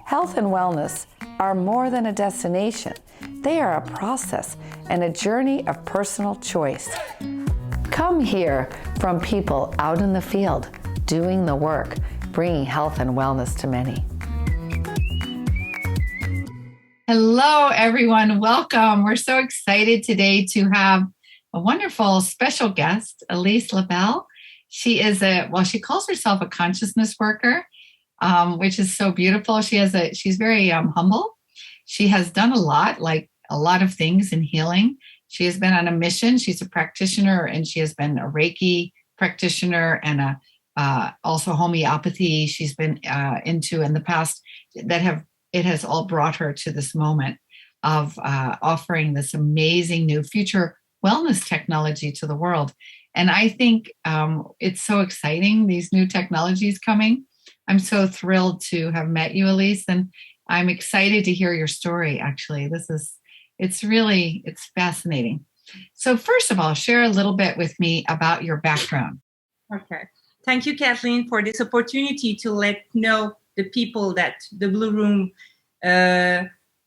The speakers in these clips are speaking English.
Health and wellness are more than a destination. They are a process and a journey of personal choice. Come hear from people out in the field, doing the work, bringing health and wellness to many. Hello, everyone. Welcome. We're so excited today to have a wonderful special guest, Elise Lebel. She is she calls herself a consciousness worker, which is so beautiful. She's very humble. She has done a lot of things in healing. She has been on a mission. She's a practitioner, and she has been a Reiki practitioner and also homeopathy. She's been into in the past it has all brought her to this moment of offering this amazing new future wellness technology to the world. And I think it's so exciting, these new technologies coming. I'm so thrilled to have met you, Elise, and I'm excited to hear your story, actually. It's fascinating. So first of all, share a little bit with me about your background. Okay. Thank you, Kathleen, for this opportunity to let know the people that the Blu Room,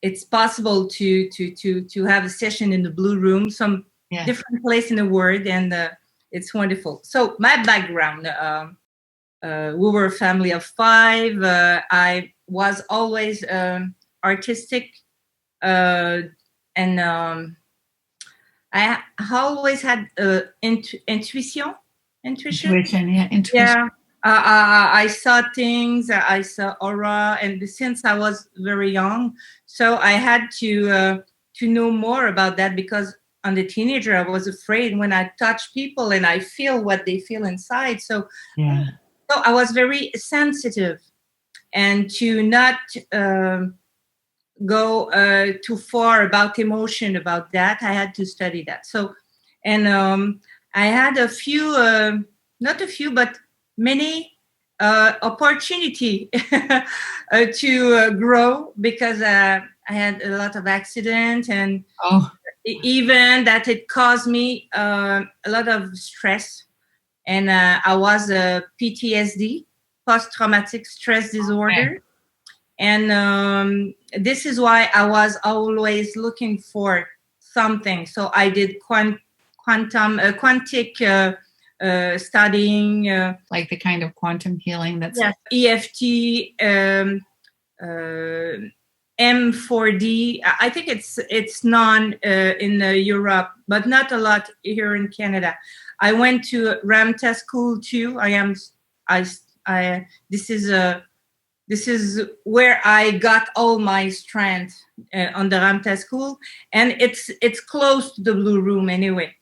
it's possible to have a session in the Blu Room, some different place in the world, and it's wonderful. So my background, we were a family of 5. I was always artistic, and I always had intuition. Yeah. I saw things, I saw aura, and since I was very young, so I had to know more about that, because on the teenager I was afraid when I touch people and I feel what they feel inside. So I was very sensitive, and to not go too far about emotion about that, I had to study that. So, and I had not a few, but many opportunity to grow, because I had a lot of accidents, and even that it caused me a lot of stress. And I was a PTSD, post-traumatic stress disorder. Okay. And this is why I was always looking for something. So I did Quantic studying, like the kind of quantum healing that's EFT, M4D. I think it's known in Europe, but not a lot here in Canada. I went to Ramtha school too. This is where I got all my strength on the Ramtha school, and it's close to the Blu Room anyway.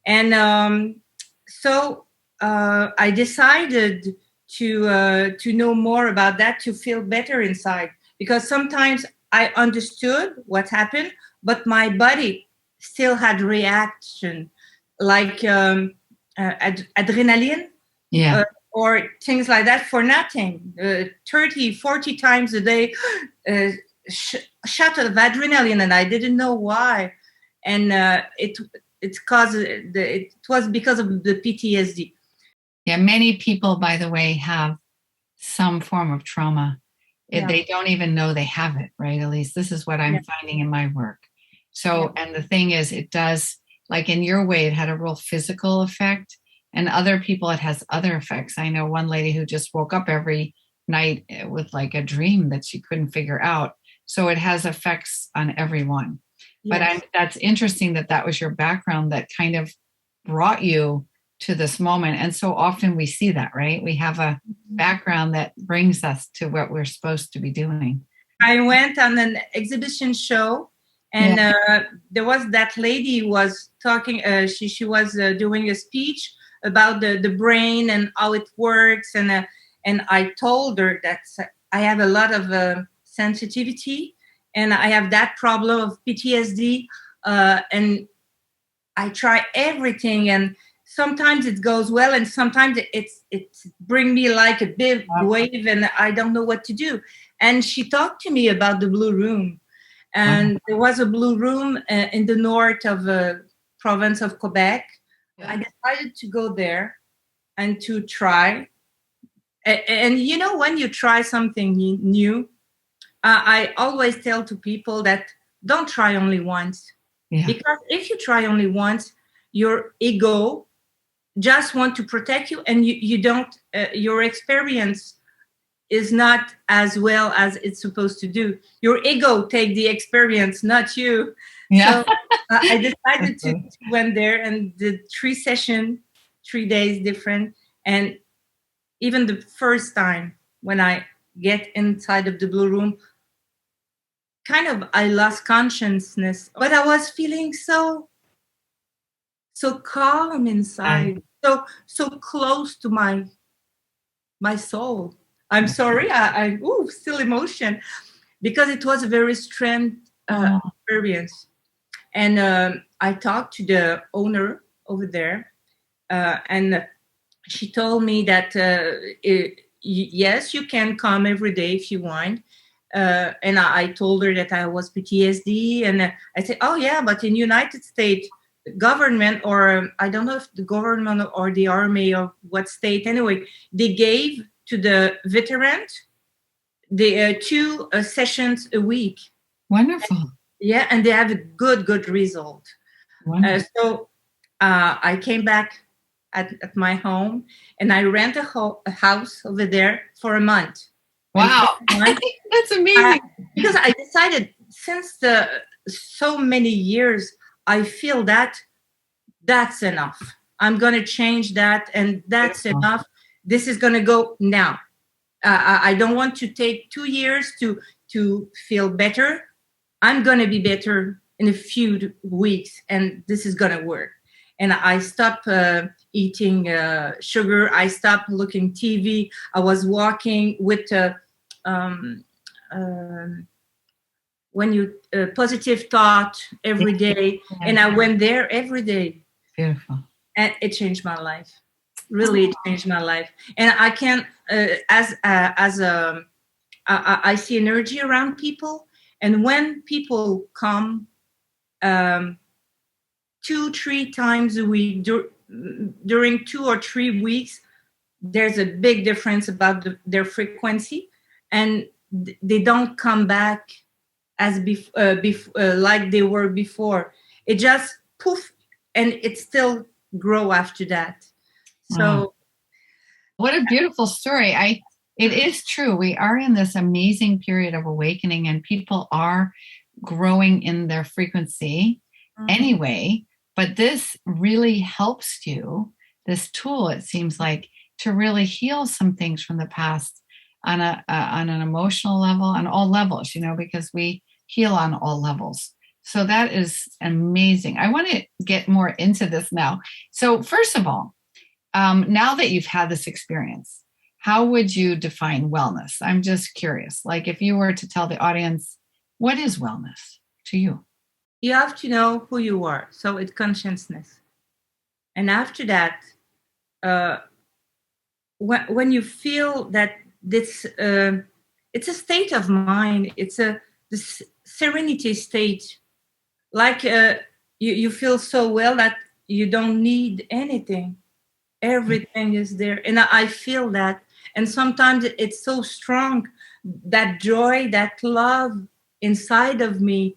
And so I decided to know more about that, to feel better inside, because sometimes I understood what happened, but my body still had reaction, like adrenaline, or things like that for nothing. 30, 40 times a day, shot of adrenaline, and I didn't know why. And it was because of the PTSD. Yeah, many people, by the way, have some form of trauma. They don't even know they have it, right, Elise? This is what I'm finding in my work. So, and the thing is, it does, like in your way, it had a real physical effect, and other people, it has other effects. I know one lady who just woke up every night with like a dream that she couldn't figure out. So it has effects on everyone. Yes. But that's interesting that was your background that kind of brought you to this moment. And so often we see that, right? We have a background that brings us to what we're supposed to be doing. I went on an exhibition show, and there was that lady who was talking, she was doing a speech about the brain and how it works. And I told her that I have a lot of sensitivity, and I have that problem of PTSD, and I try everything, and sometimes it goes well, and sometimes it brings me like a big wave, and I don't know what to do. And she talked to me about the Blu Room, and there was a Blu Room in the north of the province of Quebec. I decided to go there and to try. And you know, when you try something new, I always tell to people that don't try only once. Yeah. Because if you try only once, your ego just want to protect you, and you don't, your experience is not as well as it's supposed to do. Your ego take the experience, not you. Yeah. So I decided to went there and did 3 sessions, 3 days different. And even the first time when I get inside of the Blu Room, kind of I lost consciousness, but I was feeling so calm inside, so close to my soul. I'm sorry, I still emotion, because it was a very strange experience. And I talked to the owner over there, and she told me that yes, you can come every day if you want. And I told her that I was PTSD, and I said, oh yeah, but in United States government, or I don't know if the government or the army or what state, anyway, they gave to the veterans the 2 sessions a week. Wonderful. And they have a good result. So I came back at my home, and I rent a house over there for a month. Wow. That's amazing. Because I decided, since so many years, I feel that that's enough. I'm going to change that, and that's enough. This is going to go now. I don't want to take 2 years to feel better. I'm going to be better in a few weeks, and this is going to work. And I stopped eating sugar. I stopped looking TV. I was walking with when you positive thought every day, and I went there every day. Beautiful. And it changed my life. Really, it changed my life. And I can, I see energy around people, and when people come 2-3 times a week during 2 or 3 weeks, there's a big difference about their frequency, and they don't come back as like they were before. It just poof, and it still grow after that. So what a beautiful story. It is true. We are in this amazing period of awakening, and people are growing in their frequency anyway, but this really helps you, this tool, it seems like, to really heal some things from the past on an emotional level, on all levels, because we heal on all levels. So that is amazing. I want to get more into this now. So first of all, now that you've had this experience, how would you define wellness? I'm just curious. Like, if you were to tell the audience, what is wellness to you? You have to know who you are. So it's consciousness. And after that, when you feel that this, it's a state of mind. It's this serenity state. Like you feel so well that you don't need anything. Everything is there. And I feel that. And sometimes it's so strong, that joy, that love inside of me,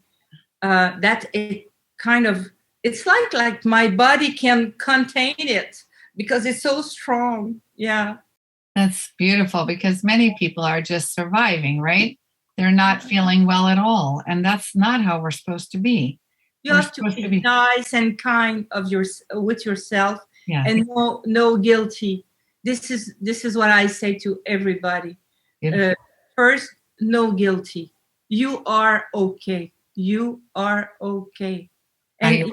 that it kind of, it's like my body can contain it because it's so strong. Yeah. That's beautiful, because many people are just surviving, right? They're not feeling well at all. And that's not how we're supposed to be. You have to be nice and kind with yourself, and no guilty. This is what I say to everybody. First, no guilty. You are okay. You are okay. And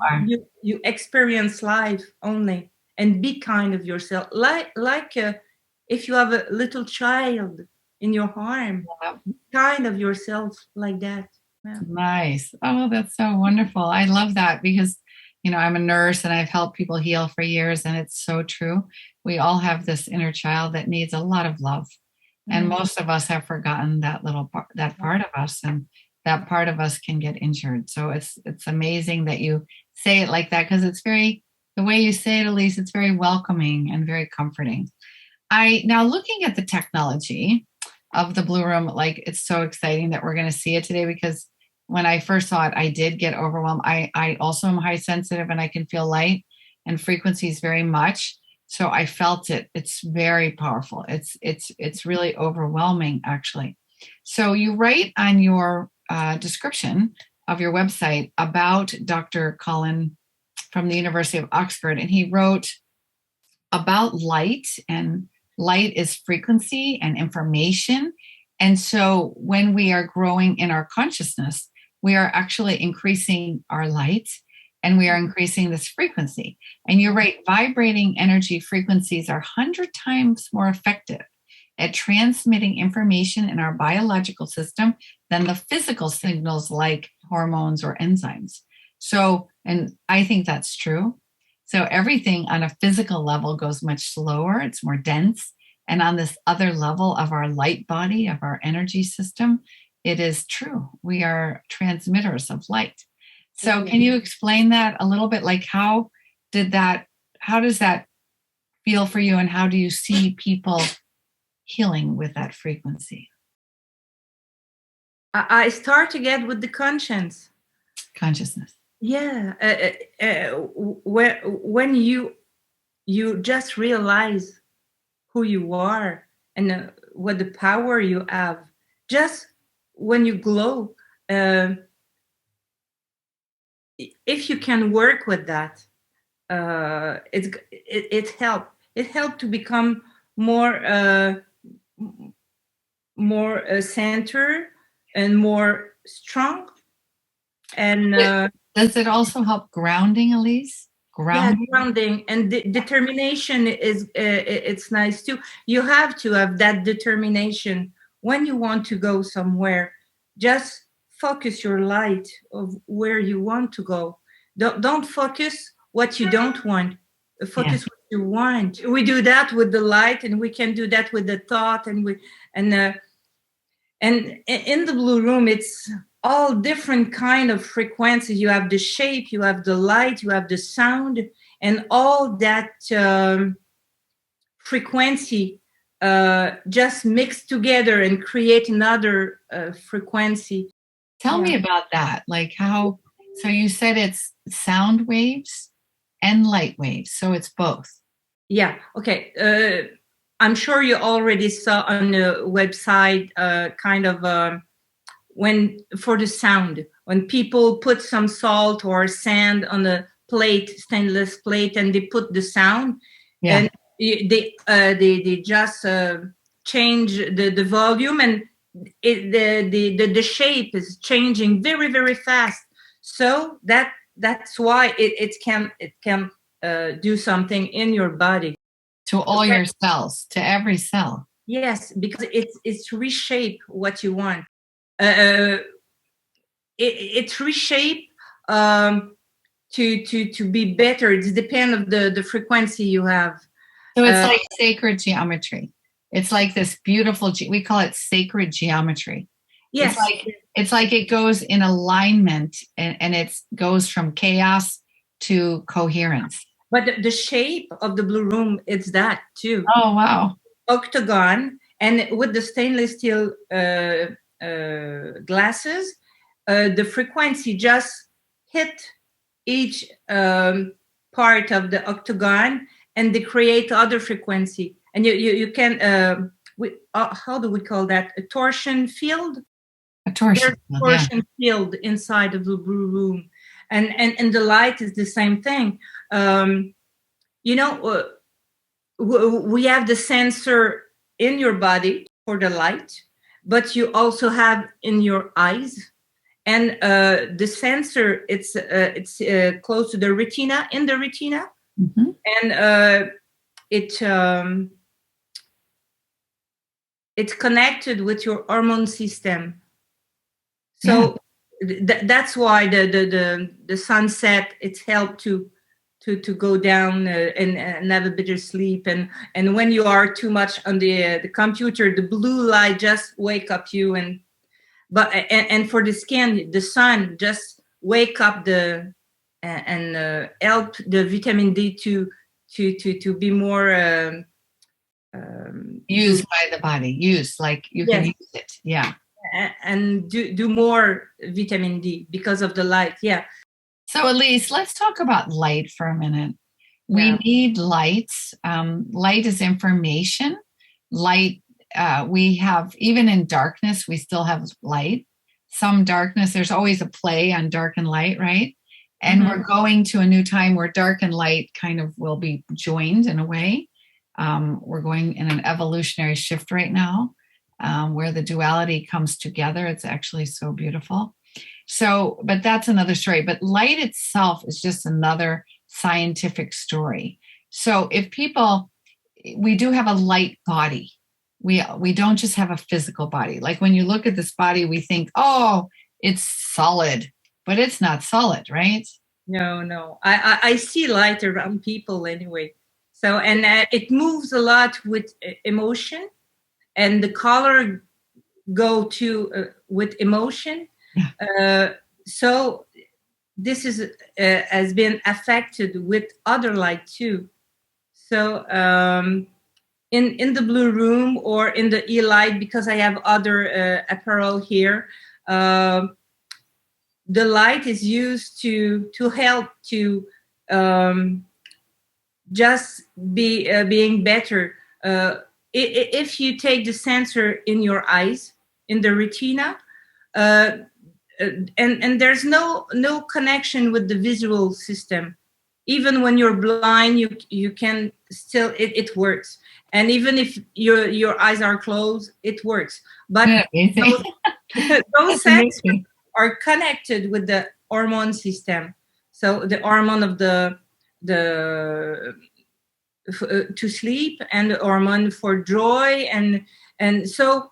you experience life only, and be kind of yourself. Like if you have a little child in your arm, be kind of yourself like that. Yeah. Nice. Oh, that's so wonderful. I love that, because, I'm a nurse and I've helped people heal for years, and it's so true. We all have this inner child that needs a lot of love. And most of us have forgotten that that part of us, and that part of us can get injured. So it's amazing that you say it like that, because it's the way you say it, Elise, it's very welcoming and very comforting. Now looking at the technology, of the Blu Room. Like, it's so exciting that we're going to see it today, because when I first saw it, I did get overwhelmed. I also am high sensitive, and I can feel light and frequencies very much. So I felt it. It's very powerful. It's really overwhelming, actually. So you write on your description of your website about Dr. Colin from the University of Oxford, and he wrote about light, and light is frequency and information. And so when we are growing in our consciousness, we are actually increasing our light, and we are increasing this frequency. And you're right, vibrating energy frequencies are 100 times more effective at transmitting information in our biological system than the physical signals like hormones or enzymes. So, and I think that's true. So everything on a physical level goes much slower, it's more dense. And on this other level of our light body, of our energy system, it is true. We are transmitters of light. So can you explain that a little bit? Like, how does that feel for you, and how do you see people healing with that frequency? I start again with the conscience. Consciousness. Yeah. When you just realize who you are and what the power you have, just when you glow, if you can work with that, it helps. It helps to become more center and more strong. And does it also help grounding, Elise? Grounding? Yeah, grounding and determination is it's nice too. You have to have that determination when you want to go somewhere. Just focus your light of where you want to go. Don't focus what you don't want. Focus what you want. We do that with the light, and we can do that with the thought, and in the Blu Room, it's all different kind of frequencies. You have the shape, you have the light, you have the sound, and all that frequency just mixed together and create another frequency. Tell me about that. Like, how, so you said it's sound waves and light waves, so it's both. Yeah, okay. I'm sure you already saw on the website kind of when for the sound, when people put some salt or sand on the plate, stainless plate, and they put the sound, and they just change the volume, and the shape is changing very, very fast. So that's why it can do something in your body. To all your cells, to every cell. Yes, because it's reshape what you want. It's reshape to be better. It depends on the frequency you have. So it's like sacred geometry. It's like this beautiful, we call it sacred geometry. Yes. It's like it goes in alignment, and it goes from chaos to coherence. But the shape of the Blu Room, it's that too. Oh, wow. Octagon, and with the stainless steel glasses, the frequency just hit each part of the octagon, and they create other frequency. And you can, how do we call that? A torsion field? A torsion field inside of the Blu Room. And the light is the same thing. We have the sensor in your body for the light, but you also have in your eyes, and the sensor it's close to the retina, in the retina, and it's connected with your hormone system. So that's why the sunset, it's helped to go down and have a better sleep. And when you are too much on the computer, the blue light just wake up you. And for the skin, the sun just wake up and help the vitamin D to be more used by the body. Like you can use it. Yeah. And do more vitamin D because of the light. Yeah. So Elise, let's talk about light for a minute. We need lights. Light is information. Light, we have, even in darkness, we still have light. Some darkness, there's always a play on dark and light, right? And we're going to a new time where dark and light kind of will be joined in a way. We're going in an evolutionary shift right now, where the duality comes together. It's actually so beautiful. So, but that's another story. But light itself is just another scientific story. So if people, we do have a light body. We don't just have a physical body. Like when you look at this body, we think, oh, it's solid, but it's not solid, right? No. I see light around people anyway. So, and it moves a lot with emotion, and the color go to with emotion. So this is has been affected with other light too. So in the Blue Room or in the E-Light, because I have other apparel here, the light is used to help to just being better. If you take the sensor in your eyes, in the retina, and there's no connection with the visual system. Even when you're blind, you can still, it works. And even if your eyes are closed, it works. But those sensors are connected with the hormone system. So the hormone of the to sleep, and the hormone for joy, and so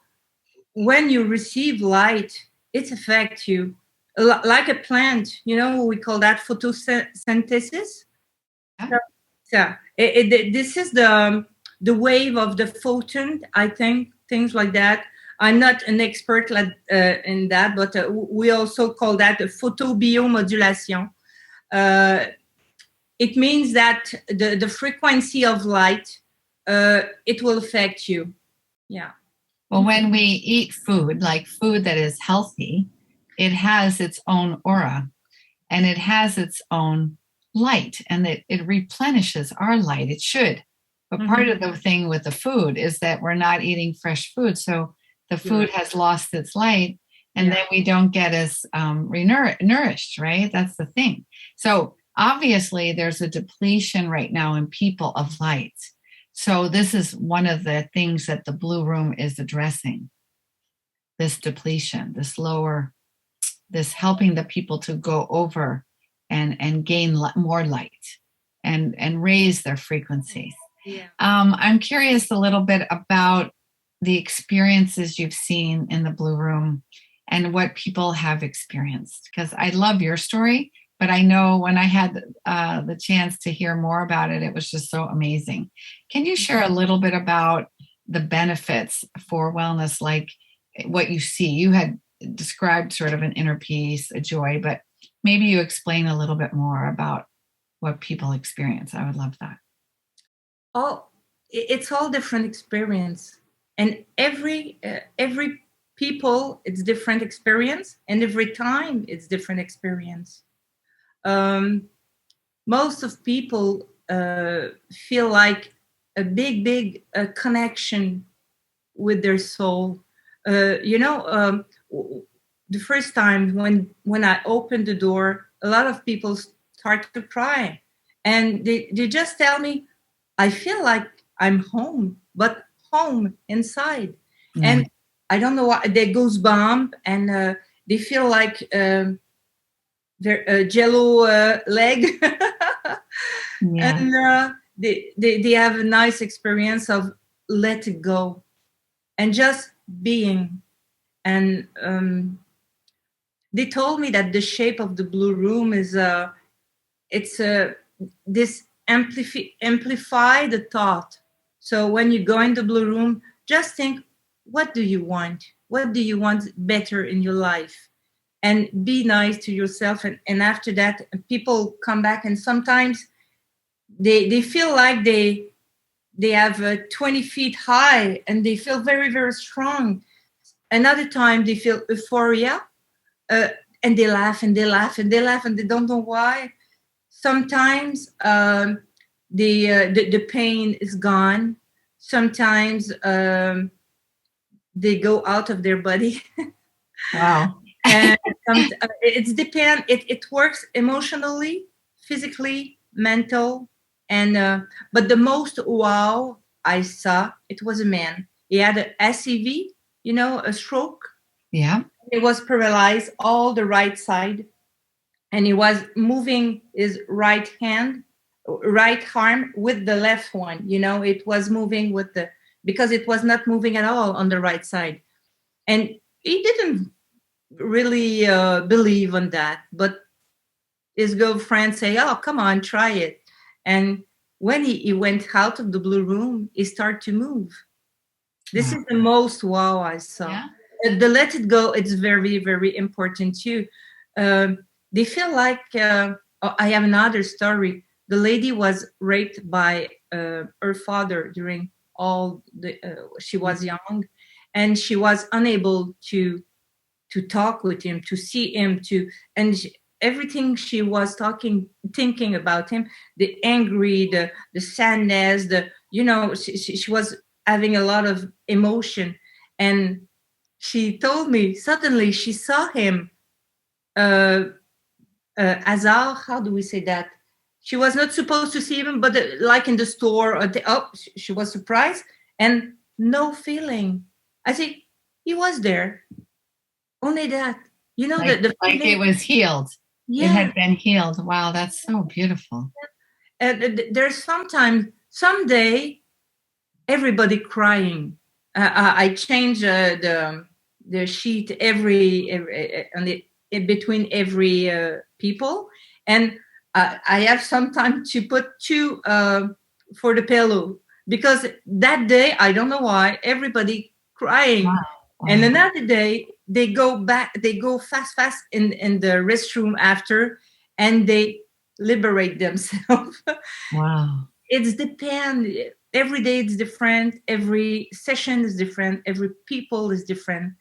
when you receive light, it affects you like a plant. We call that photosynthesis. This is the wave of the photon, I think, things like that. I'm not an expert in that, but we also call that Photobio Modulation. It means that the frequency of light, it will affect you. Yeah. Well, when we eat food, like food that is healthy, it has its own aura and it has its own light, and it replenishes our light. It should. But part of the thing with the food is that we're not eating fresh food. So the food has lost its light, and then we don't get as nourished, right? That's the thing. So obviously there's a depletion right now in people of light. So this is one of the things that the Blue Room is addressing, this depletion, this helping the people to go over and gain more light and raise their frequencies. Yeah. I'm curious a little bit about the experiences you've seen in the Blue Room and what people have experienced, because I love your story. But I know when I had the chance to hear more about it, it was just so amazing. Can you share a little bit about the benefits for wellness, like what you see? You had described sort of an inner peace, a joy, but maybe you explain a little bit more about what people experience. I would love that. Oh, it's all different experience. And every people, it's different experience. And every time it's different experience. Most of people feel like a big connection with their soul. The first time when I opened the door, a lot of people start to cry, and they just tell me, I feel like I'm home, but home inside. And I don't know why, they goosebumps, and they feel like their jello leg. And they have a nice experience of let it go and just being. And they told me that the shape of the Blue Room is this amplify the thought. So when you go in the Blue Room, just think, what do you want? What do you want better in your life? And be nice to yourself. And after that, people come back, and sometimes they feel like they they have 20 feet high and they feel very, very strong. Another time they feel euphoria and they laugh and they laugh and they laugh and they don't know why. Sometimes the pain is gone. Sometimes they go out of their body. Wow. And it's depend. It works emotionally, physically, mental, and but the most wow I saw, it was a man. He had an SEV, a stroke. Yeah. He was paralyzed all the right side, and he was moving his right arm with the left one. It was moving because it was not moving at all on the right side, and he didn't really believe on that, but his girlfriend say, "Oh, come on, try it." And when he went out of the Blue Room, he started to move. This is the most wow I saw. Yeah. The let it go, it's very, very important too. They feel like, I have another story. The lady was raped by her father during she was young, and she was unable to talk with him, to see him, everything she was thinking about him, the angry, the sadness, she was having a lot of emotion. And she told me suddenly she saw him, Azar, how do we say that? She was not supposed to see him, but like in the store, she was surprised and no feeling. I think he was there. Only that, Like, like it was healed. Yeah. It had been healed. Wow, that's so beautiful. There's someday, everybody crying. I change the sheet every in between every people, and I have some time to put two for the pillow, because that day I don't know why everybody crying. Wow. And another day they go fast in the restroom after, and they liberate themselves. Wow. It's depend. Every day it's different. Every session is different. Every people is different.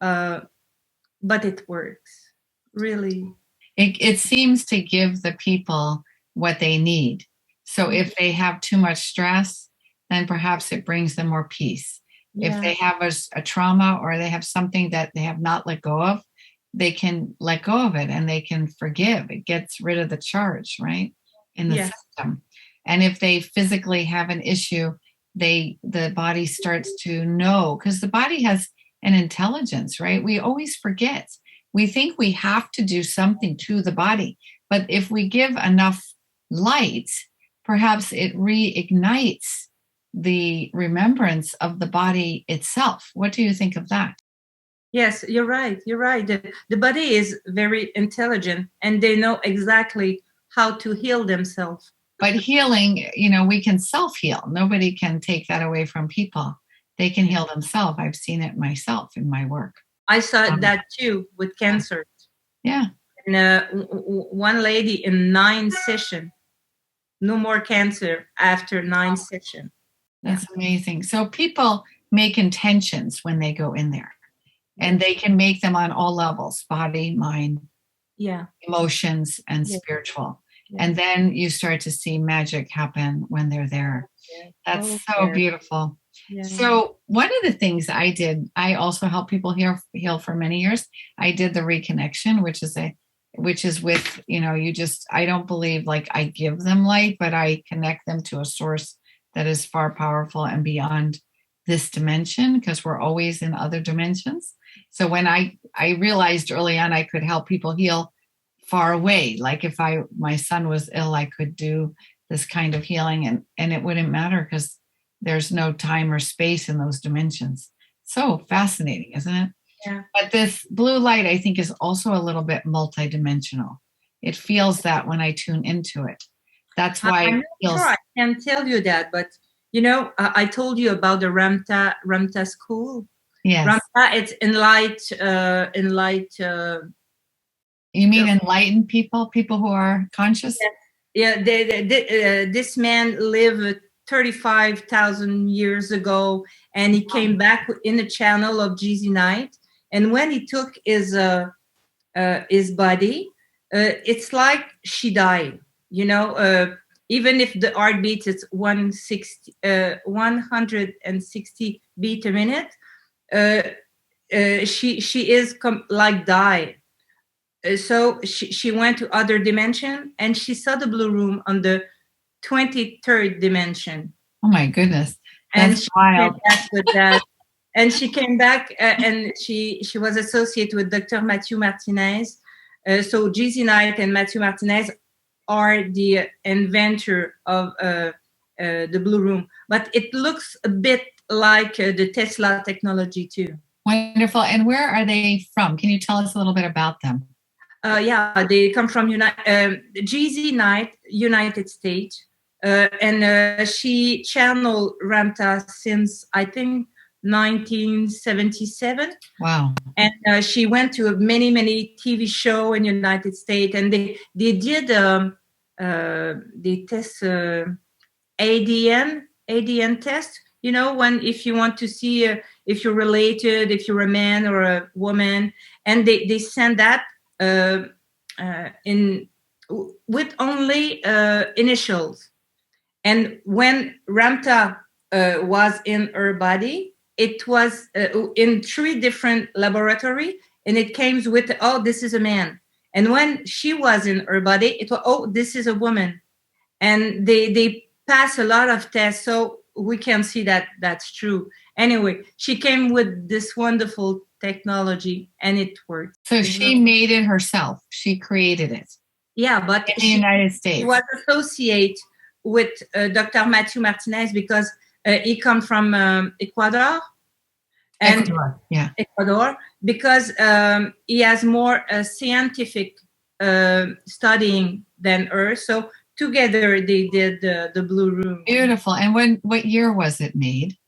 But it works, really. It seems to give the people what they need. So if they have too much stress, then perhaps it brings them more peace. Yeah. If they have a trauma, or they have something that they have not let go of, they can let go of it and they can forgive. It gets rid of the charge, right, in the system. And if they physically have an issue, the body starts to know, because the body has an intelligence, right? We always forget. We think we have to do something to the body, but if we give enough light, perhaps it reignites the remembrance of the body itself. What do you think of that? Yes, you're right. You're right. The body is very intelligent, and they know exactly how to heal themselves. But healing, we can self-heal. Nobody can take that away from people. They can heal themselves. I've seen it myself in my work. I saw that too with cancer. Yeah. And one lady in 9 sessions, no more cancer after 9 sessions. That's amazing. So people make intentions when they go in there, and they can make them on all levels: body, mind, emotions, and spiritual. And then you start to see magic happen when they're there. That's so beautiful. So one of the things I did, I also help people heal for many years. I did the reconnection, which is with, I don't believe like I give them light, but I connect them to a source that is far powerful and beyond this dimension, because we're always in other dimensions. So when I realized early on I could help people heal far away, like if my son was ill, I could do this kind of healing, and it wouldn't matter because there's no time or space in those dimensions. So fascinating, isn't it? Yeah. But this blue light, I think, is also a little bit multidimensional. It feels that when I tune into it. That's why I'm not sure I can tell you that, but I told you about the Ramta school. Yes. Ramta, it's enlight. You mean enlightened people who are conscious? Yeah. This man lived 35,000 years ago, and he came back in the channel of GZ Night. And when he took his body, it's like she died. You know, even if the heartbeat is 160 beat a minute, she is like die. So she went to other dimension, and she saw the Blue Room on the 23rd dimension. Oh my goodness. And That's she wild. came back with that. And she came back and she was associated with Dr. Matthew Martinez. So GZ Knight and Matthew Martinez are the inventor of the Blue Room. But it looks a bit like the Tesla technology too. Wonderful. And where are they from? Can you tell us a little bit about them? Yeah, they come from GZ Knight, United States. And she channeled Ramta since, I think, 1977. Wow. And she went to many TV show in United States, and they did they test ADN test. You know, when if you want to see if you're related, if you're a man or a woman, and they send that in with only initials. And when Ramta was in her body, it was in 3 different laboratories, and it came with, oh, this is a man. And when she was in her body, it was, oh, this is a woman. And they pass a lot of tests, so we can see that that's true. Anyway, she came with this wonderful technology, and it worked. So she made it herself. She created it. Yeah, but in the United States. She was associated with Dr. Matthew Martinez because he comes from Ecuador. And Ecuador, yeah. Ecuador, because he has more scientific studying than her. So together they did the Blue Room. Beautiful. And what year was it made?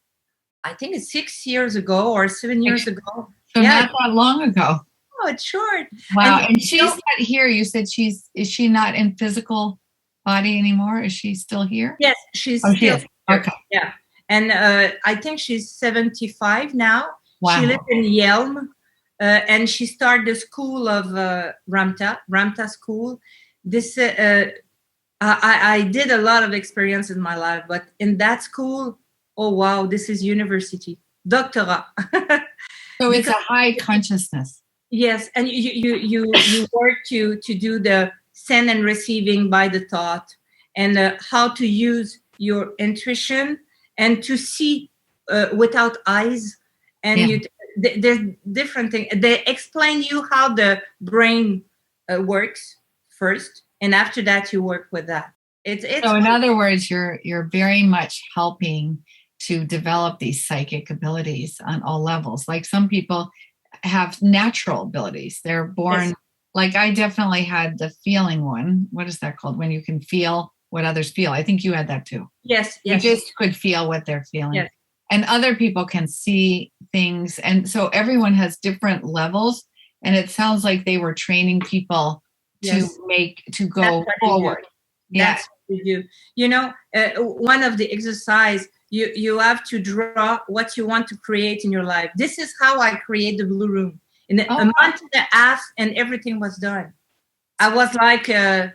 I think it's 6 years ago or 7 years ago. So not that long ago. Oh, it's short. Wow. And she's not here. You said is she not in physical body anymore? Is she still here? Yes, she's still here. Okay. Yeah. And I think she's 75 now. Wow. She lives in Yelm, and she started the school of Ramta School. This I did a lot of experience in my life, but in that school, oh wow, this is university, doctorate. So it's a high consciousness. Yes, and you work to do the send and receiving by the thought, and how to use your intuition and to see without eyes. And there's different things. They explain you how the brain works first, and after that you work with that. It's so in other words, you're very much helping to develop these psychic abilities on all levels. Like some people have natural abilities. They're born, like I definitely had the feeling one. What is that called? When you can feel what others feel. I think you had that too. Yes. You just could feel what they're feeling. Yes. And other people can see things. And so everyone has different levels. And it sounds like they were training people to go forward. That's what you do. You know, one of the exercise, you have to draw what you want to create in your life. This is how I create the Blue Room. In a month and a half, and everything was done. I was like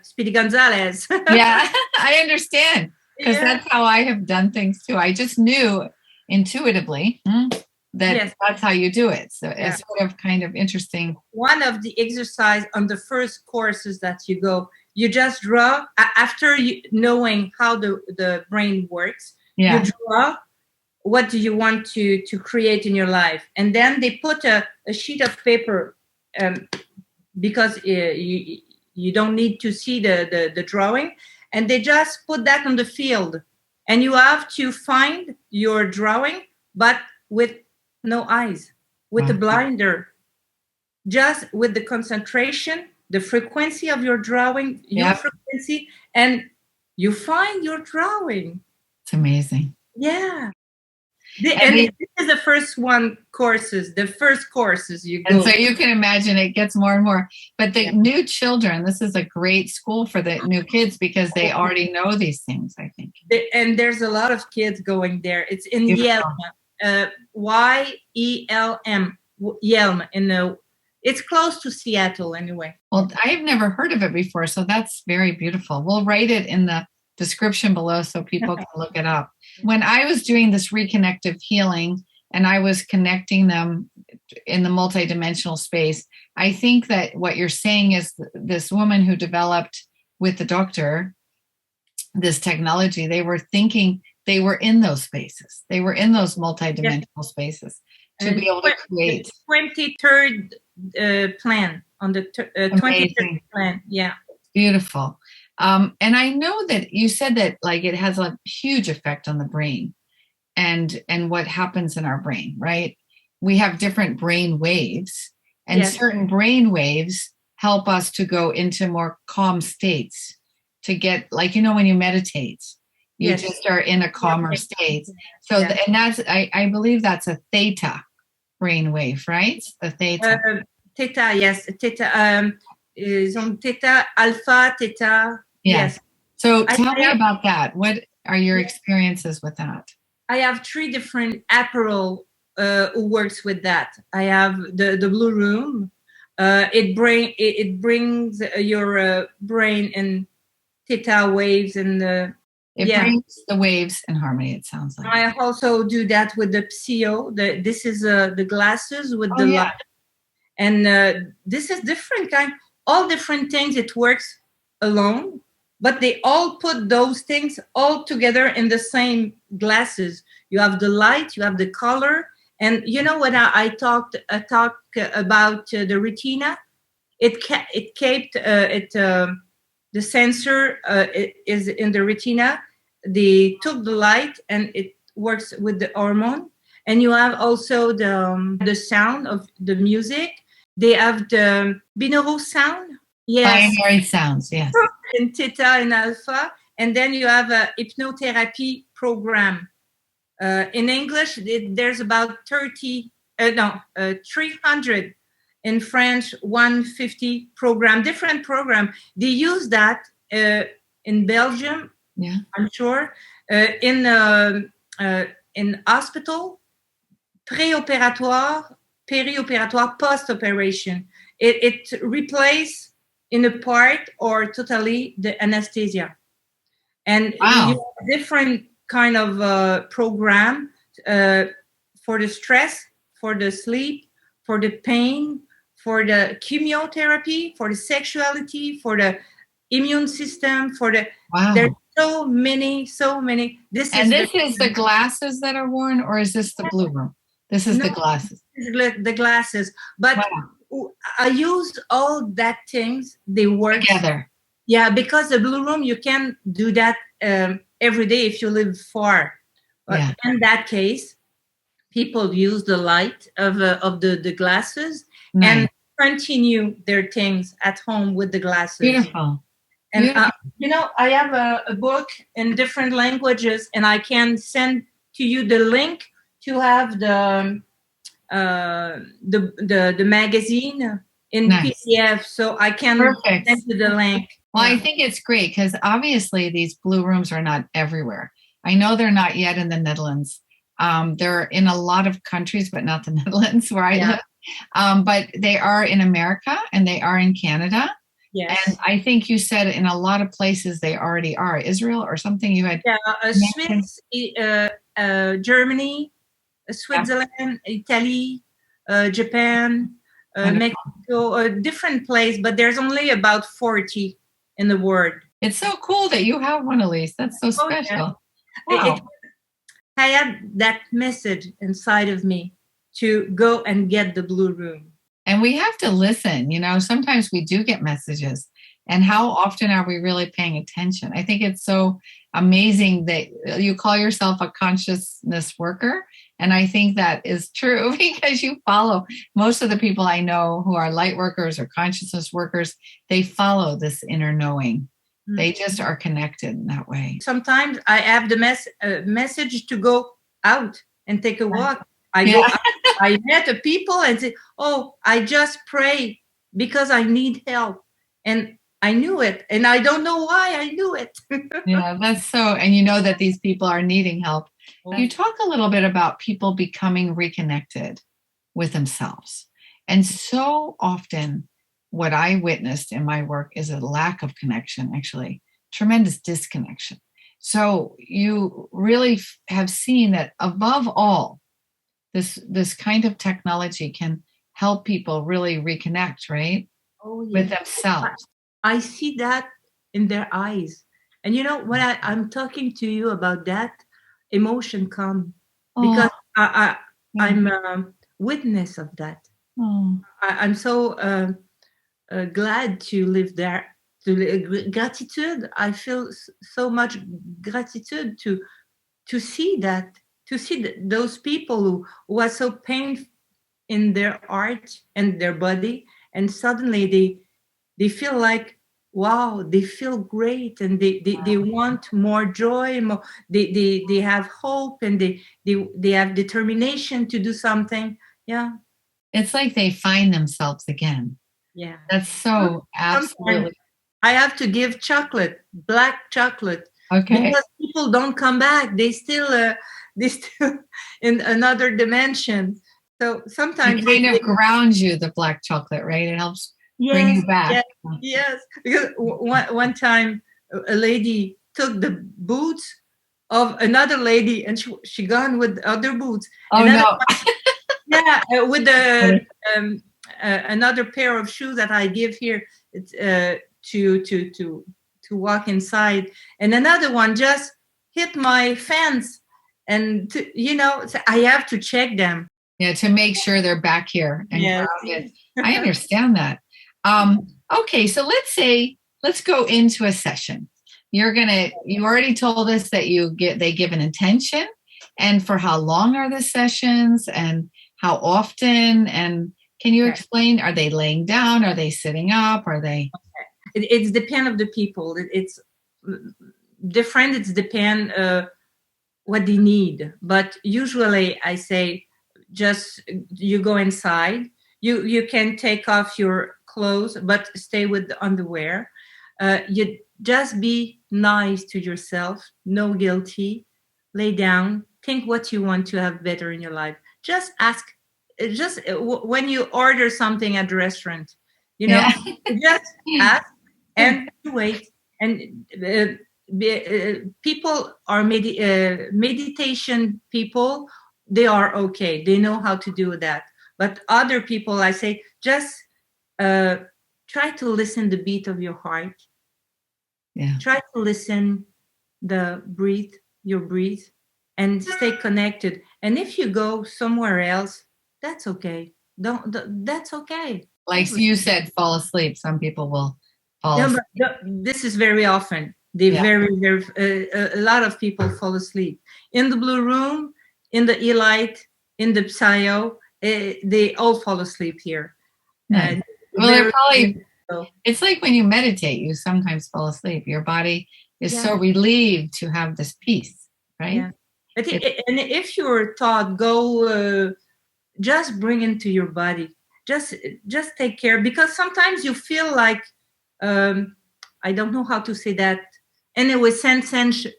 Speedy Gonzalez. Yeah, I understand. Because that's how I have done things too. I just knew intuitively that that's how you do it. So it's sort of kind of interesting. One of the exercise on the first courses that you go, you just draw after knowing how the brain works. Yeah. You draw what do you want to create in your life, and then they put a sheet of paper because you don't need to see the drawing, and they just put that on the field, and you have to find your drawing, but with no eyes, with a blinder, just with the concentration, the frequency of your drawing, your frequency, and you find your drawing. It's amazing. Yeah. And this is the first courses you go. And so you can imagine it gets more and more. But the new children, this is a great school for the new kids because they already know these things, I think. And there's a lot of kids going there. It's in Beautiful. Yelm, Yelm, Yelm. It's close to Seattle anyway. Well, I've never heard of it before, so that's very beautiful. We'll write it in the description below so people can look it up. When I was doing this reconnective healing and I was connecting them in the multidimensional space, I think that what you're saying is this woman who developed with the doctor this technology, they were thinking they were in those spaces. They were in those multidimensional spaces to be able to create. 23rd plan, on the 23rd plan. Yeah. Beautiful. And I know that you said that like it has a huge effect on the brain and what happens in our brain, right? We have different brain waves, and certain brain waves help us to go into more calm states, to get, like, when you meditate, you just are in a calmer state. So, and that's, I believe that's a theta brain wave, right? The theta. Theta, yes. Theta is on theta, alpha, theta. Yes. So tell me about that. What are your experiences with that? I have 3 different apparel who works with that. I have the Blu Room. It brings your brain in theta waves and it brings the waves in harmony, it sounds like. I also do that with the Psyo. This is the glasses with the light. And this is different kind, all different things. It works alone, but they all put those things all together in the same glasses. You have the light, you have the color. And when I talked about the retina, the sensor is in the retina. They took the light and it works with the hormone. And you have also the sound of the music. They have the binaural sound. Yes. Binary sounds, yes. In theta and alpha. And then you have a hypnotherapy program. In English, there's about 300. In French, 150 different program. They use that in Belgium, I'm sure, in hospital, pre-operatoire, peri-operatoire, post-operation. It replaces in a part or totally the anesthesia. And you have different kind of program for the stress, for the sleep, for the pain, for the chemotherapy, for the sexuality, for the immune system, there's so many. This is the glasses that are worn, or is this the Blu Room? This is the glasses. This is the glasses. But I use all that things, they work together. Yeah, because the Blu Room, you can do that every day if you live far. But in that case, people use the light of the glasses and continue their things at home with the glasses. Beautiful. And I have a book in different languages, and I can send to you the link to have the magazine in PDF, so I can send you the link. Well, I think it's great because obviously these Blu Rooms are not everywhere. I know they're not yet in the Netherlands. They're in a lot of countries, but not the Netherlands where I live. But they are in America and they are in Canada. Yes. And I think you said in a lot of places they already are. Israel or something you had. Swiss, Germany, Switzerland, Italy, Japan, Mexico, different place, but there's only about 40 in the world. It's so cool that you have one, Elise. That's so special. Wow. I have that message inside of me to go and get the Blu Room. And we have to listen. Sometimes we do get messages. And how often are we really paying attention? I think it's so amazing that you call yourself a consciousness worker. And I think that is true because you follow most of the people I know who are light workers or consciousness workers. They follow this inner knowing. Mm-hmm. They just are connected in that way. Sometimes I have the message to go out and take a walk. I met the people and say, I just pray because I need help. And I knew it, and I don't know why I knew it. Yeah, that's so, and you know that these people are needing help. You talk a little bit about people becoming reconnected with themselves. And so often, what I witnessed in my work is a lack of connection, actually, tremendous disconnection. So you really have seen that above all, this kind of technology can help people really reconnect, right? Oh, With yeah. themselves. I see that in their eyes. And when I'm talking to you about that, emotion come because I'm a witness of that. I'm so glad to live there. Gratitude. I feel so much gratitude to see that, those people who are so painful in their art and their body, and suddenly they feel like, wow, they feel great, and they want more joy, more, they have hope, and they have determination to do something. Yeah. It's like they find themselves again. Yeah. That's so Sometimes absolutely. I have to give chocolate, black chocolate, Okay. because people don't come back. They still in another dimension. So sometimes It kind of grounds you, the black chocolate, right? It helps bring you back. Yes. Because one time a lady took the boots of another lady, and she gone with other boots. Oh, Another no. with the another pair of shoes that I give here to walk inside, and another one just hit my fence, and so I have to check them. Yeah, to make sure they're back here and grounded. I understand that. Okay, so let's go into a session. You already told us that they give an intention, and for how long are the sessions, and how often, and can you explain, are they laying down, are they sitting up, are they? It's depend of the people. It's different. It's depend what they need, but usually I say, just you go inside, you can take off your clothes but stay with the underwear. You just be nice to yourself, no guilty, lay down, think what you want to have better in your life. Just ask, just when you order something at the restaurant, just ask and wait. And people are meditation people, they are okay, they know how to do that. But other people, I say, just try to listen the beat of your heart. Try to listen your breathe, and stay connected. And if you go somewhere else, that's okay. That's okay. Like you said, fall asleep. Some people will fall asleep. But this is very often. A lot of people fall asleep in the Blu Room, in the E-Light, in the Psyo. They all fall asleep here. Nice. Well, they're probably. It's like when you meditate, you sometimes fall asleep. Your body is so relieved to have this peace, right? Yeah. And if you're taught, go, just bring into your body. Just take care, because sometimes you feel like, I don't know how to say that. Anyway, sensation.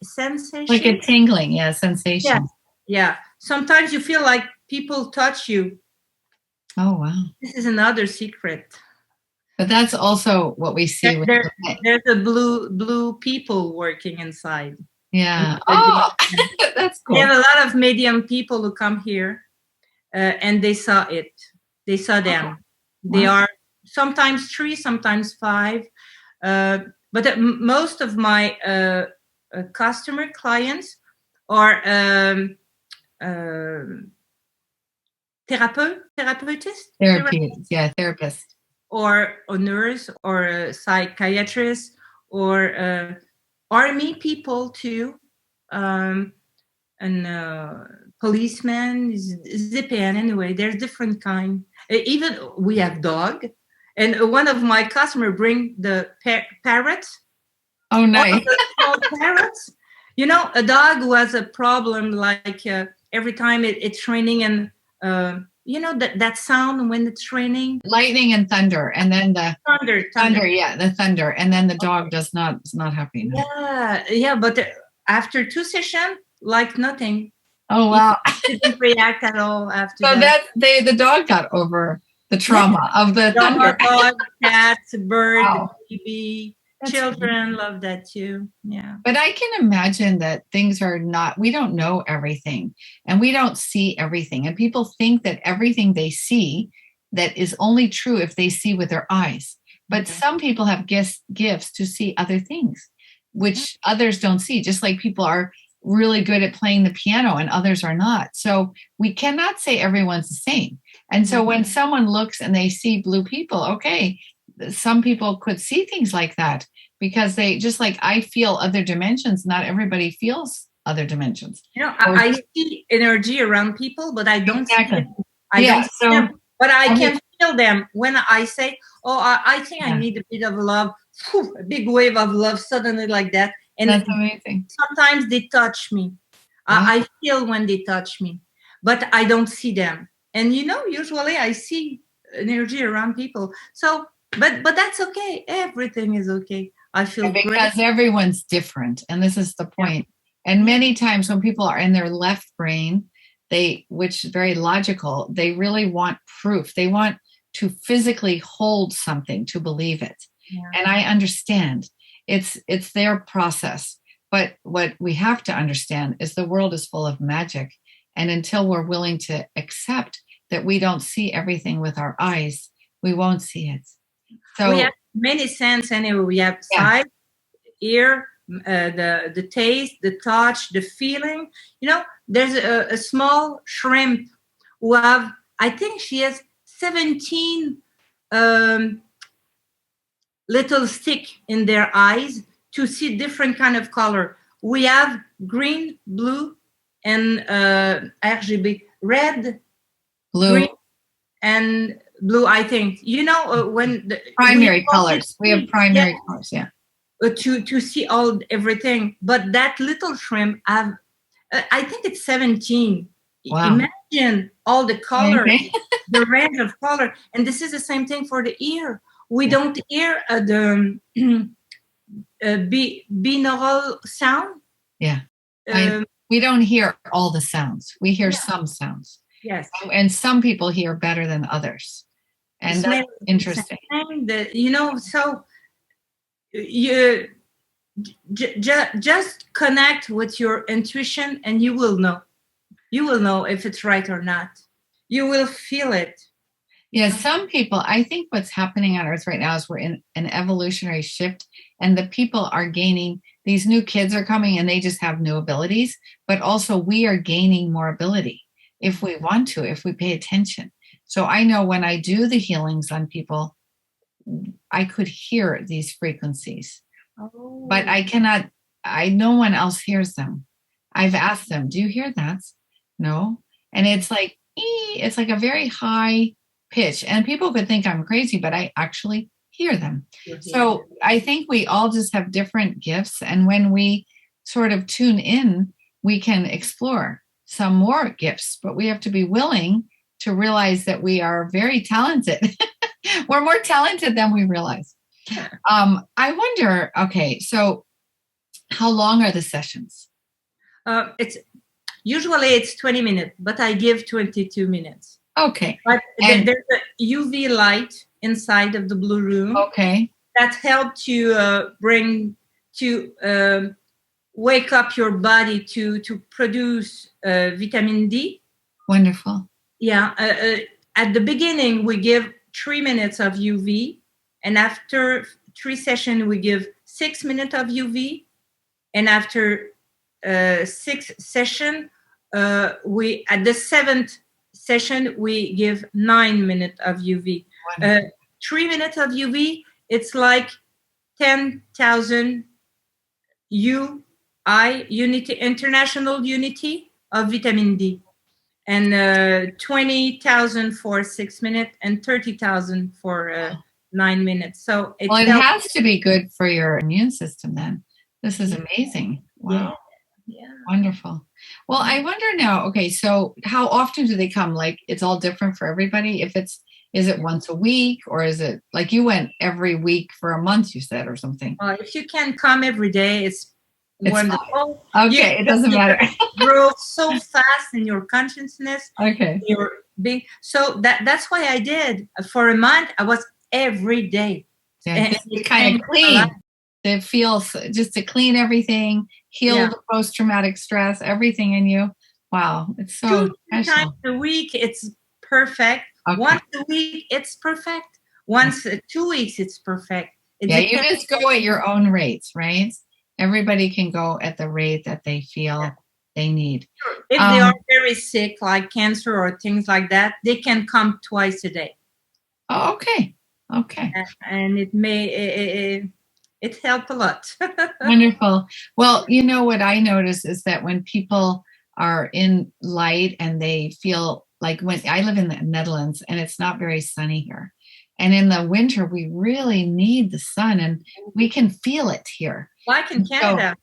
Like a tingling, sensation. Yeah. Sometimes you feel like people touch you. Oh, wow. This is another secret. But that's also what we see. There's a blue people working inside. Yeah. That's cool. We have a lot of medium people who come here, and they saw it. They saw them. Wow. They are sometimes 3, sometimes 5. But most of my customer clients are therapists, or a nurse, or a psychiatrist, or army people too, and policemen, ZPN. Anyway, there's different kind. Even we have dog, and one of my customer bring the parrots. Oh, nice. Parrots. A dog was a problem. Like every time it's raining, and you know, that sound when it's raining? Lightning and thunder, and then the Thunder. yeah, the thunder, and then the dog is not happy. No. Yeah, but after 2 sessions, like nothing. Oh wow! It didn't react at all after So that. the dog got over the trauma of the thunder. Dog, cats, bird, Wow. baby, children love that too. Yeah. But I can imagine that things are not, we don't know everything and we don't see everything. And people think that everything they see that is only true if they see with their eyes. But some people have gifts to see other things, which others don't see, just like people are really good at playing the piano and others are not. So we cannot say everyone's the same. And so when someone looks and they see blue people, okay, some people could see things like that because they, just like I feel other dimensions, not everybody feels other dimensions. You know, I see energy around people, but I don't see them. Don't see them, but I can feel them when I say, oh, I think I need a bit of love, a big wave of love suddenly like that. And that's amazing. Sometimes they touch me. I feel when they touch me, but I don't see them. And, you know, usually I see energy around people. So, but that's okay. Everything is okay. I feel because great. Everyone's different. And this is the point. And many times when people are in their left brain, which is very logical, they really want proof. They want to physically hold something to believe it. Yeah. And I understand it's their process. But what we have to understand is the world is full of magic. And until we're willing to accept that we don't see everything with our eyes, we won't see it. So we have many senses anyway. We have sight, ear, the taste, the touch, the feeling. You know, there's a small shrimp who have, I think she has 17 little stick in their eyes to see different kind of color. We have green, blue, and RGB, red, blue, green, and blue. I think, you know, when the primary colors. We have primary colors, to see everything. But that little shrimp have, I think it's 17. Wow. Imagine all the color, the range of color, and this is the same thing for the ear. We don't hear the binaural sound. Yeah. We don't hear all the sounds. We hear some sounds. Yes. And some people hear better than others. And that's interesting. You know, so you just connect with your intuition and you will know. You will know if it's right or not. You will feel it. Yeah, some people, I think what's happening on Earth right now is we're in an evolutionary shift and the people are gaining, these new kids are coming and they just have new abilities, but also we are gaining more ability if we want to, if we pay attention. So I know when I do the healings on people, I could hear these frequencies, but no one else hears them. I've asked them, do you hear that? No. And it's like a very high pitch, and people could think I'm crazy, but I actually hear them. So I think we all just have different gifts, and when we sort of tune in, we can explore some more gifts, but we have to be willing to realize that we are very talented. We're more talented than we realize. I wonder, okay, so how long are the sessions? Usually it's 20 minutes, but I give 22 minutes. Okay. But there's a UV light inside of the Blu Room. Okay. That helps you wake up your body to produce vitamin D. Wonderful. Yeah. At the beginning, we give 3 minutes of UV. And after 3 sessions, we give 6 minutes of UV. And after 6 sessions, at the 7th session, we give 9 minutes of UV. 3 minutes of UV, it's like 10,000 international unity of vitamin D. And 20,000 for 6 minutes and 30,000 for 9 minutes. So it has to be good for your immune system then. This is amazing. Wow. Yeah. Wonderful. Well, I wonder now, okay, so how often do they come? Like, it's all different for everybody. Is it once a week, or is it like you went every week for a month, you said, or something? If you can come every day, it's wonderful. Okay, it doesn't matter. Grow so fast in your consciousness. Okay. You're big. So that's why I did. For a month, I was every day. Yeah, And it kind of clean. It feels just to clean everything, heal the post-traumatic stress, everything in you. Wow, it's so two times a week, it's perfect. Okay. Once a week, it's perfect. Once 2 weeks, it's perfect. You just go at your own rates, right? Everybody can go at the rate that they feel they need. If they are very sick, like cancer or things like that, they can come twice a day. Oh, okay. And it helped a lot. Wonderful. Well, you know what I notice is that when people are in light and they feel like, when I live in the Netherlands and it's not very sunny here. And in the winter, we really need the sun, and we can feel it here. Like in Canada.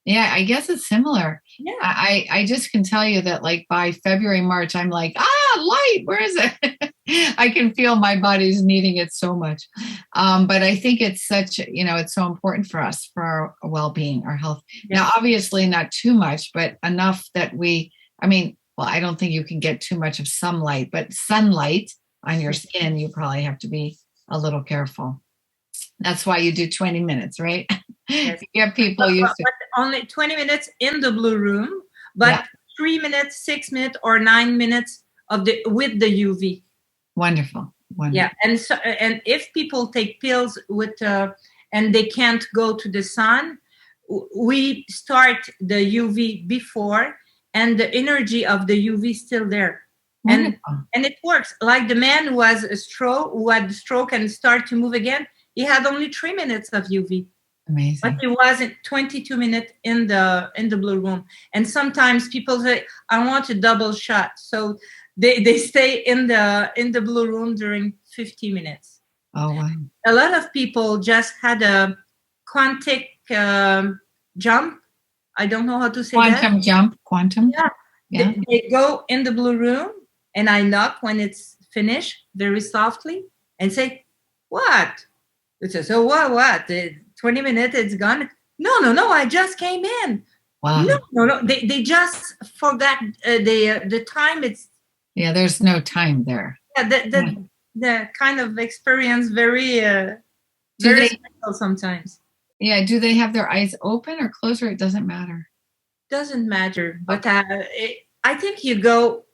So, I guess it's similar. Yeah. I just can tell you that, like, by February, March, I'm like, light, where is it? I can feel my body's needing it so much. But I think it's it's so important for us, for our well-being, our health. Yeah. Now, obviously not too much, but enough that I don't think you can get too much of sunlight, but sunlight on your skin, you probably have to be a little careful. That's why you do 20 minutes, right? Yes. You get people used to. But only 20 minutes in the Blu Room, but 3 minutes, 6 minutes, or 9 minutes with the UV. Wonderful. Yeah, and if people take pills and they can't go to the sun, we start the UV before, and the energy of the UV is still there. And it works. Like the man who had the stroke and start to move again, he had only 3 minutes of UV. Amazing. But he wasn't 22 minutes in the Blu Room. And sometimes people say, I want a double shot. So they stay in the Blu Room during 50 minutes. Oh, wow. A lot of people just had a Quantic jump. I don't know how to say that. Quantum jump. Quantum. Yeah. They go in the Blu Room, and I knock when it's finished very softly and say, what? It says, oh, what? 20 minutes, it's gone. No, I just came in. Wow. No. They just forgot the time. It's there's no time there. Yeah, the kind of experience very special sometimes. Yeah, do they have their eyes open or closed, or it doesn't matter? Doesn't matter, but I think you go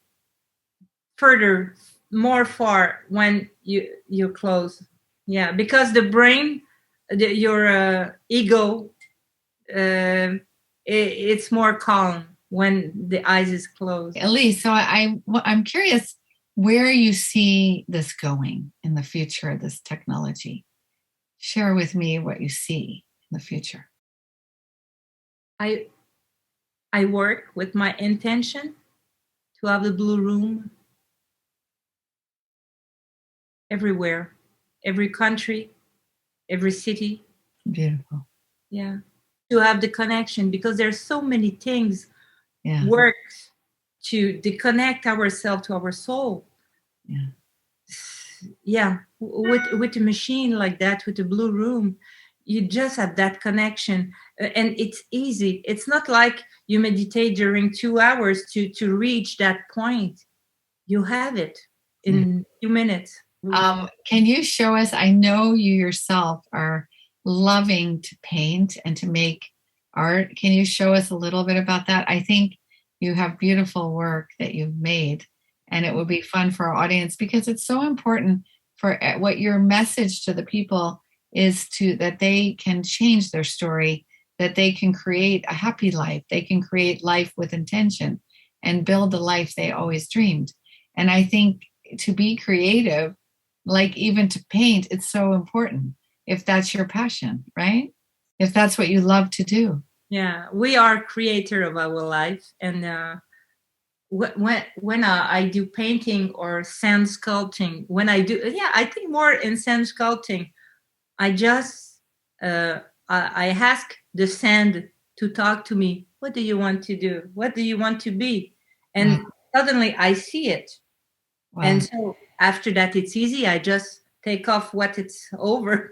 further, more far when you close. Yeah, because the brain, your ego, it's more calm when the eyes is closed. Elise, so I'm curious where you see this going in the future of this technology. Share with me what you see in the future. I work with my intention to have the Blu Room everywhere, every country, every city. Beautiful. Yeah. To have the connection, because there's so many things work to disconnect ourselves to our soul. Yeah. Yeah. With a machine like that, with a Blu Room, you just have that connection, and it's easy. It's not like you meditate during 2 hours to reach that point. You have it in 2 minutes. Can you show us? I know you yourself are loving to paint and to make art. Can you show us a little bit about that? I think you have beautiful work that you've made, and it would be fun for our audience, because it's so important for what your message to the people is, that they can change their story, that they can create a happy life, they can create life with intention and build the life they always dreamed. And I think to be creative, like even to paint, it's so important if that's your passion, right? If that's what you love to do. Yeah, we are creator of our life. And when I do painting or sand sculpting, I think more in sand sculpting, I just I ask the sand to talk to me what do you want to do? What do you want to be? And suddenly I see it. Wow. And so after that, it's easy. I just take off what it's over.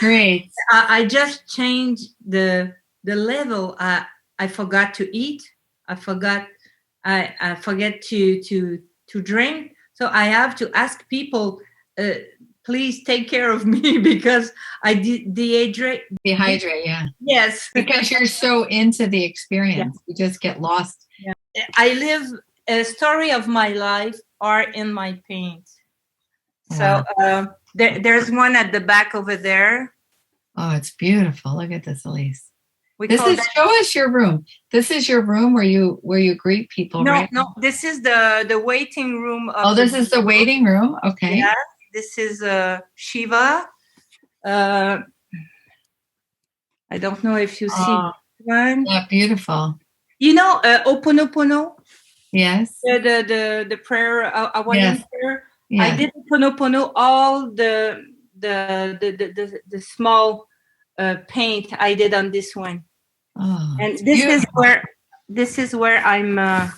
Great. I just changed the level. I forgot to eat. I forget to drink. So I have to ask people, please take care of me because I dehydrate. Dehydrate, yeah. Yes. Because you're so into the experience. Yeah. You just get lost. Yeah. I live a story of my life are in my paint. Wow. So there's one at the back over there. Oh, it's beautiful. Look at this, Elise. Show us your room. This is your room where you greet people, right? No, this is the waiting room. This is the waiting room. Okay. Yeah, this is Shiva. I don't know if you see one. Yeah, beautiful. You know, Ho'oponopono. Yes. The prayer, Hawaiian prayer. Yes. I did Ho'oponopono, all the small paint I did on this one. Oh, and this is where I'm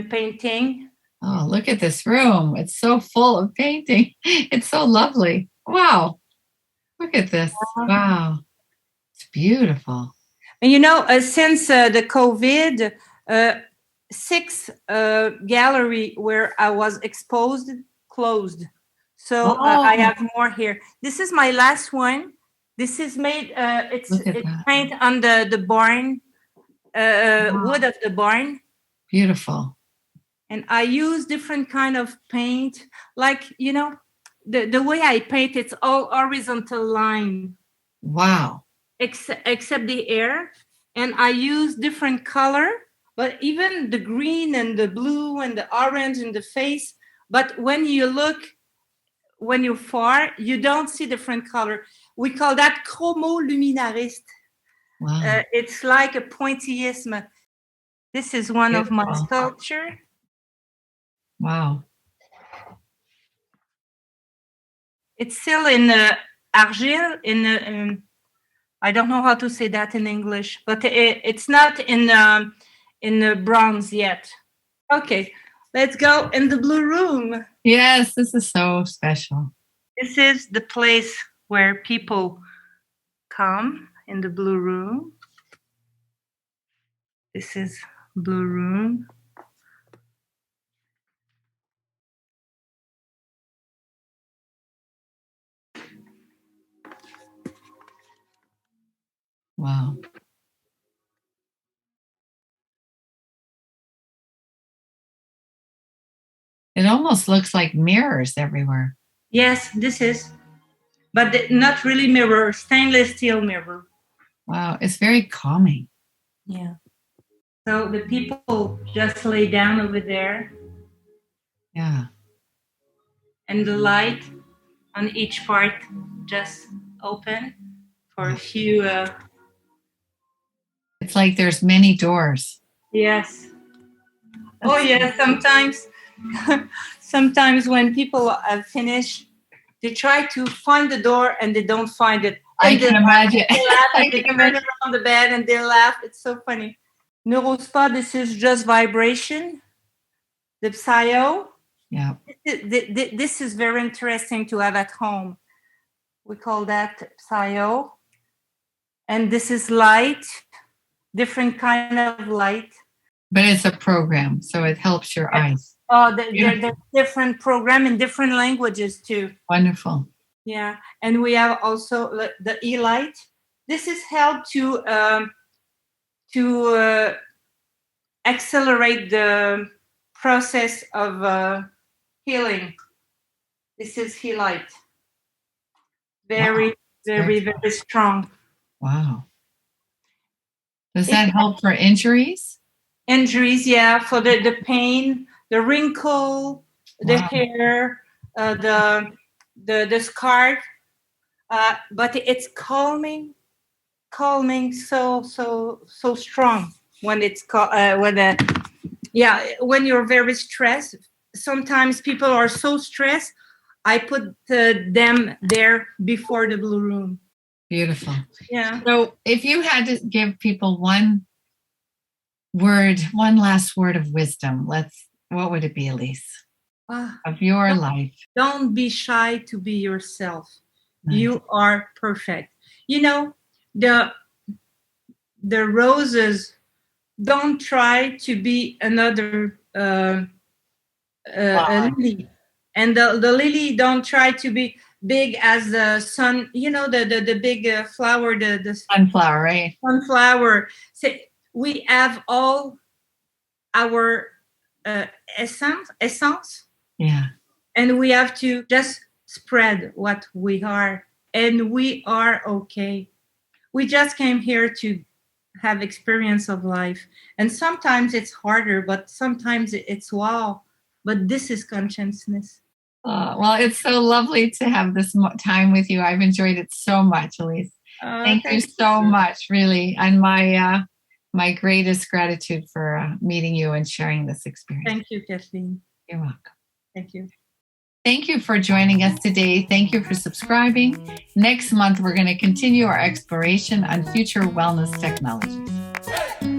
painting. Oh, look at this room. It's so full of painting. It's so lovely. Wow. Look at this. Wow. It's beautiful. And you know, since the COVID, 6 gallery where I was exposed closed. So I have more here. This is my last one. This is made, it's paint on the barn, wood of the barn. Beautiful. And I use different kind of paint. Like, you know, the way I paint, it's all horizontal line. Wow. Except the air. And I use different color, but even the green and the blue and the orange in the face. But when you're far, you don't see different color. We call that chromoluminariste. Wow. It's like a pointillisme. This is one of my sculpture. Wow. It's still in argile, I don't know how to say that in English, but it's not in bronze yet. Okay, let's go in the Blu Room. Yes, this is so special. This is the place where people come in the Blu Room. This is Blu Room. Wow. It almost looks like mirrors everywhere. Yes, this is, but not really mirror, stainless steel mirror. Wow, it's very calming. Yeah. So the people just lay down over there. Yeah. And the light on each part just open for a few. It's like there's many doors. Yes. Oh yeah. Sometimes when people have finished, they try to find the door and they don't find it. I can imagine. They laugh and they turn around the bed and they laugh. It's so funny. Neurospa, this is just vibration. The Psyo. Yeah. This is very interesting to have at home. We call that Psyo. And this is light, different kind of light. But it's a program, so it helps your eyes. Oh, there's different program in different languages too. Wonderful. Yeah, and we have also the e-light. This is help to accelerate the process of healing. This is e-light. Very strong. Wow. Does that help for injuries? Injuries, yeah, for the pain, the wrinkle, the hair, the scar. But it's calming so strong when it's when you're very stressed. Sometimes people are so stressed. I put them there before the Blu Room. Beautiful. Yeah. So if you had to give people one one last word of wisdom. What would it be, Elise? Of your life. Don't be shy to be yourself. Nice. You are perfect. You know, the roses don't try to be another a lily, and the lily don't try to be big as the sun. You know, the big flower, the sunflower, right? Sunflower. So we have all our essence. Yeah. And we have to just spread what we are, and we are okay. We just came here to have experience of life, and sometimes it's harder, but sometimes it's wow. But this is consciousness. Well, it's so lovely to have this time with you. I've enjoyed it so much, Elise. Thank you so much, really, and my greatest gratitude for meeting you and sharing this experience. Thank you, Kathleen. You're welcome. Thank you. Thank you for joining us today. Thank you for subscribing. Next month, we're going to continue our exploration on future wellness technologies.